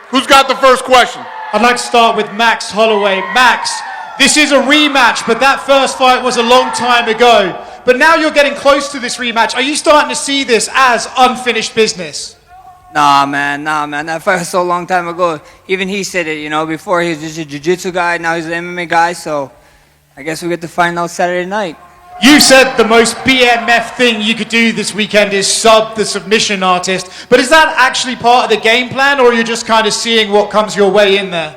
Who's got the first question? I'd like to start with Max Holloway. Max, this is a rematch, but that first fight was a long time ago. But now you're getting close to this rematch. Are you starting to see this as unfinished business? Nah, man. That fight was so long time ago. Even he said it, before he was just a jiu-jitsu guy, now he's an MMA guy, so I guess we get to find out Saturday night. You said the most BMF thing you could do this weekend is sub the submission artist, but is that actually part of the game plan, or are you just kind of seeing what comes your way in there?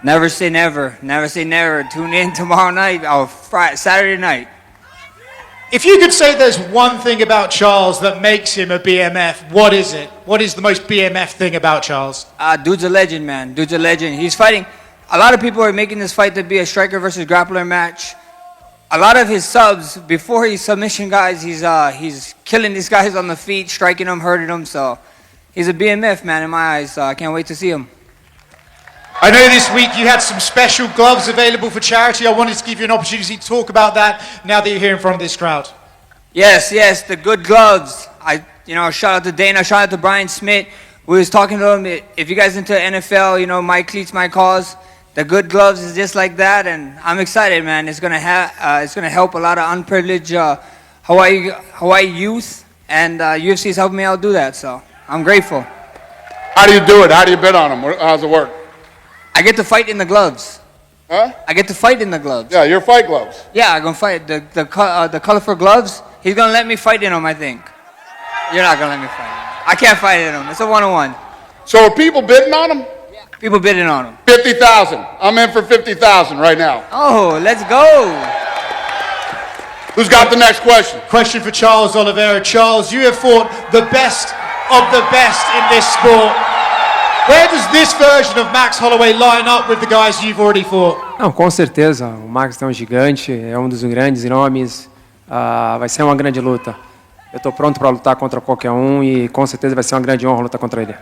Never say never. Never say never. Tune in tomorrow night, or Saturday night. If you could say there's one thing about Charles that makes him a BMF, what is it? What is the most BMF thing about Charles? Dude's a legend, man. Dude's a legend. He's fighting. A lot of people are making this fight to be a striker versus grappler match. A lot of his subs, before he's submission guys, he's killing these guys on the feet, striking them, hurting them. So he's a BMF, man, in my eyes. So I can't wait to see him. I know this week you had some special gloves available for charity. I wanted to give you an opportunity to talk about that now that you're here in front of this crowd. Yes, the good gloves. Shout out to Dana, shout out to Brian Smith. We was talking to him, if you guys into NFL, my cleats, my cause. The good gloves is just like that, and I'm excited, man. It's gonna help a lot of unprivileged Hawaii youth, and UFC is helping me out do that. So I'm grateful. How do you do it? How do you bid on them? How's it work? I get to fight in the gloves. Huh? I get to fight in the gloves. Yeah, your fight gloves. Yeah, I'm gonna fight the colorful gloves. He's gonna let me fight in them, I think. You're not gonna let me fight. I can't fight in them. It's a 1-on-1. So are people bidding on them? People bidding on him. 50,000. I'm in for 50,000 right now. Oh, let's go. Who's got the next question? Question for Charles Oliveira. Charles, you have fought the best of the best in this sport. Where does this version of Max Holloway line up with the guys you've already fought? Não, com certeza. O Max é um gigante, é um dos grandes nomes. Vai ser uma grande luta. Eu estou pronto para lutar contra qualquer um e com certeza vai ser uma grande honra lutar contra ele.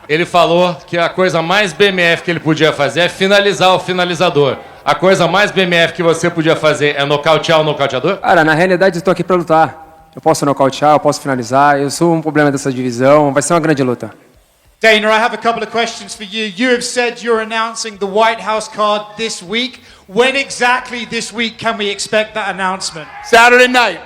Ele falou que a coisa mais BMF que ele podia fazer é finalizar o finalizador. A coisa mais BMF que você podia fazer é nocautear o nocauteador? Cara, na realidade eu estou aqui para lutar. Eu posso nocautear, eu posso finalizar. Eu sou um problema dessa divisão. Vai ser uma grande luta. Dana, I have a couple of questions for you. You have said you're announcing the White House card this week. When exactly this week can we expect that announcement? Saturday night.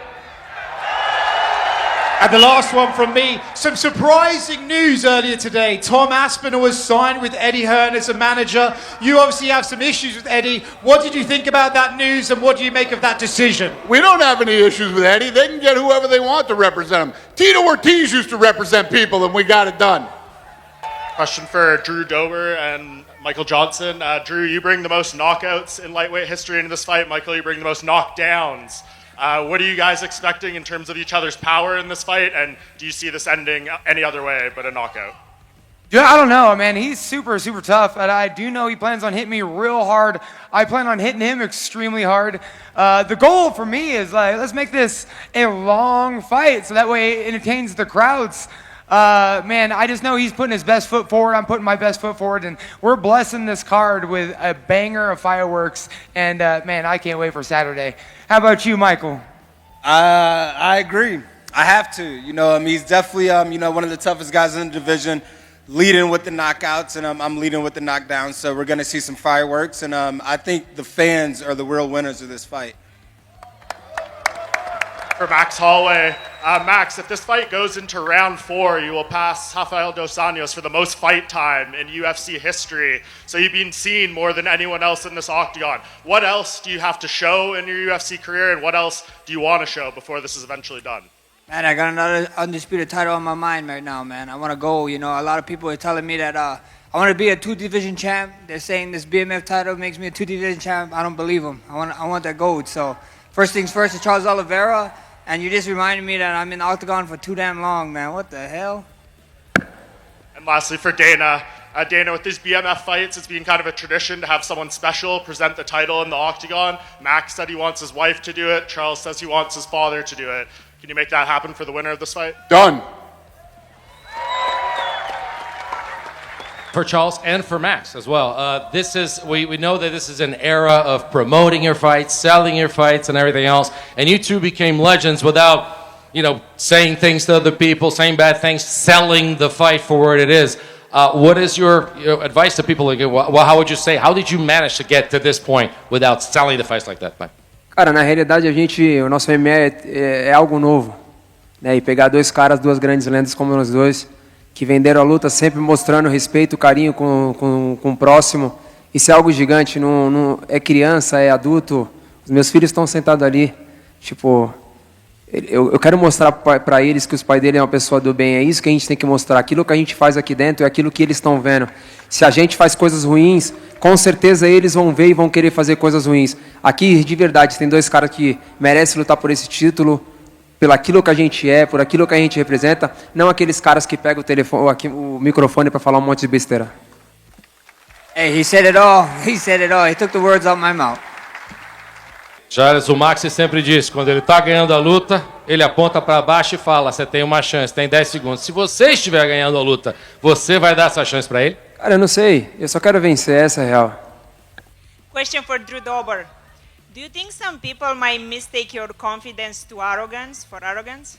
And the last one from me, some surprising news earlier today. Tom Aspinall was signed with Eddie Hearn as a manager. You obviously have some issues with Eddie. What did you think about that news and what do you make of that decision? We don't have any issues with Eddie. They can get whoever they want to represent him. Tito Ortiz used to represent people and we got it done. Question for Drew Dober and Michael Johnson. Drew, you bring the most knockouts in lightweight history into this fight. Michael, you bring the most knockdowns. What are you guys expecting in terms of each other's power in this fight? And do you see this ending any other way but a knockout? Yeah, I don't know, man. He's super, super tough. And I do know he plans on hitting me real hard. I plan on hitting him extremely hard. The goal for me is, let's make this a long fight so that way it entertains the crowds. Man, I just know he's putting his best foot forward. I'm putting my best foot forward, and we're blessing this card with a banger of fireworks. And man, I can't wait for Saturday. How about you, Michael? I agree. I have to. He's definitely one of the toughest guys in the division, leading with the knockouts, and I'm leading with the knockdowns. So we're gonna see some fireworks, and I think the fans are the real winners of this fight. For Max Holloway. Max, if this fight goes into round 4, you will pass Rafael Dos Anjos for the most fight time in UFC history. So you've been seen more than anyone else in this octagon. What else do you have to show in your UFC career, and what else do you want to show before this is eventually done? Man, I got another undisputed title on my mind right now, man. I want to go. A lot of people are telling me that I want to be a 2-division champ. They're saying this BMF title makes me a 2-division champ. I don't believe them. I want that gold. So first things first, it's Charles Oliveira. And you just reminded me that I'm in the octagon for too damn long, man. What the hell? And lastly, for Dana. Dana, with these BMF fights, it's been kind of a tradition to have someone special present the title in the octagon. Max said he wants his wife to do it. Charles says he wants his father to do it. Can you make that happen for the winner of this fight? Done. For Charles and for Max as well. We know that this is an era of promoting your fights, selling your fights, and everything else. And you two became legends without, saying things to other people, saying bad things, selling the fight for what it is. What is your advice to people? Like, well, how would you say? How did you manage to get to this point without selling the fights like that? Bye. Cara, na realidade o nosso MMA é algo novo, né? E pegar dois caras, duas grandes lendas como nós dois, que venderam a luta sempre mostrando respeito, carinho com o próximo. Isso é algo gigante, não é criança, é adulto. Os meus filhos estão sentados ali, tipo, eu quero mostrar para eles que os pais dele é uma pessoa do bem. É isso que a gente tem que mostrar. Aquilo que a gente faz aqui dentro é aquilo que eles estão vendo. Se a gente faz coisas ruins, com certeza eles vão ver e vão querer fazer coisas ruins. Aqui, de verdade, tem dois caras que merecem lutar por esse título, pelo aquilo que a gente é, por aquilo que a gente representa, não aqueles caras que pegam o microfone para falar um monte de besteira. Hey, he said it all. He said it all. He took the words out of my mouth. Charles, o Max sempre diz, quando ele está ganhando a luta, ele aponta para baixo e fala, você tem uma chance, tem 10 segundos. Se você estiver ganhando a luta, você vai dar essa chance para ele? Cara, eu não sei. Eu só quero vencer, essa é a real. Question for Drew Dober. Do you think some people might mistake your confidence to arrogance, for arrogance?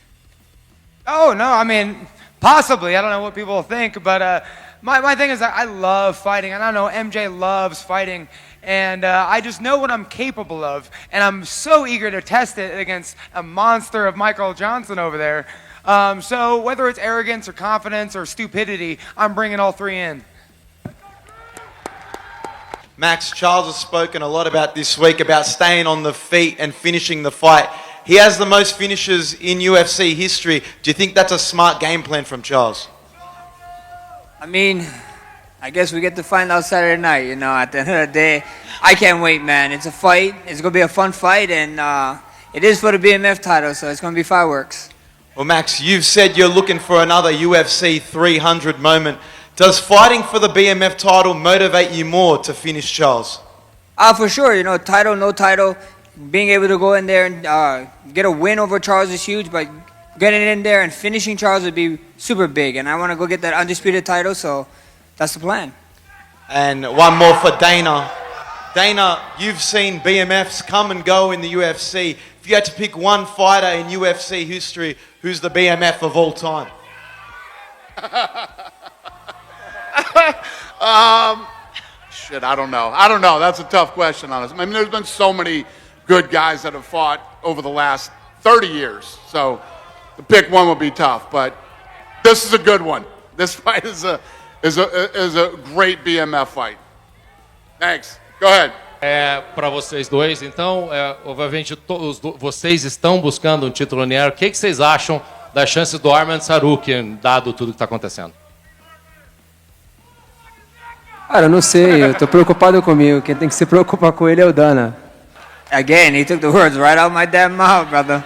Oh, no, I mean, possibly. I don't know what people think, but my thing is that I love fighting. And I know MJ loves fighting. And I just know what I'm capable of. And I'm so eager to test it against a monster of Michael Johnson over there. So whether it's arrogance or confidence or stupidity, I'm bringing all three in. Max, Charles has spoken a lot about this week about staying on the feet and finishing the fight. He has the most finishes in UFC history. Do you think that's a smart game plan from Charles? I mean, I guess we get to find out Saturday night, at the end of the day. I can't wait, man. It's a fight. It's going to be a fun fight, and it is for the BMF title, so it's going to be fireworks. Well, Max, you've said you're looking for another UFC 300 moment. Does fighting for the BMF title motivate you more to finish Charles? For sure. Title, no title, being able to go in there and get a win over Charles is huge, but getting in there and finishing Charles would be super big, and I want to go get that undisputed title, so that's the plan. And one more for Dana. Dana, you've seen BMFs come and go in the UFC. If you had to pick one fighter in UFC history, who's the BMF of all time? Shit, I don't know. That's a tough question, honestly. I mean, there's been so many good guys that have fought over the last 30 years. So to pick one would be tough, but this is a good one. This fight is a great BMF fight. Thanks. Go ahead. Para vocês dois, então, obviamente vocês estão buscando um título linear. O que vocês acham das chances do Arman Tsarukyan, dado tudo que está acontecendo? Cara, eu não sei. Eu tô preocupado comigo. Quem tem que se preocupar com ele é o Dana. Again, he took the words right out of my damn mouth, brother.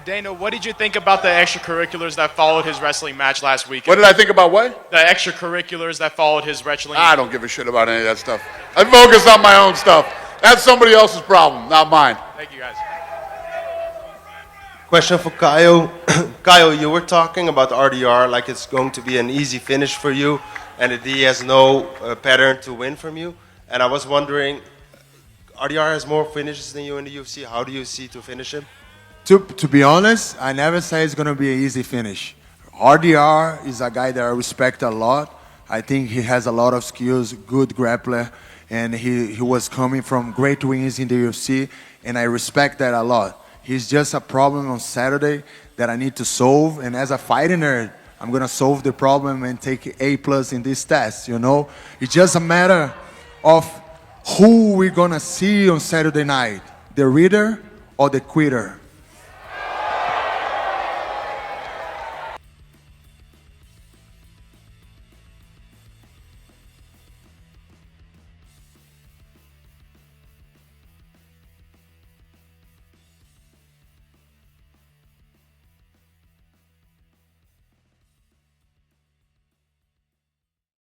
Dana, what did you think about the extracurriculars that followed his wrestling match last weekend? What did I think about what? The extracurriculars that followed his wrestling I don't give a shit about any of that stuff. I focus on my own stuff. That's somebody else's problem, not mine. Thank you, guys. Question for Caio. Caio, you were talking about RDR like it's going to be an easy finish for you and that he has no pattern to win from you. And I was wondering, RDR has more finishes than you in the UFC. How do you see to finish him? To be honest, I never say it's going to be an easy finish. RDR is a guy that I respect a lot. I think he has a lot of skills, good grappler, and he was coming from great wins in the UFC, and I respect that a lot. He's just a problem on Saturday that I need to solve, and as a fighting nerd, I'm going to solve the problem and take A+ in this test, It's just a matter of who we're going to see on Saturday night, the reader or the quitter.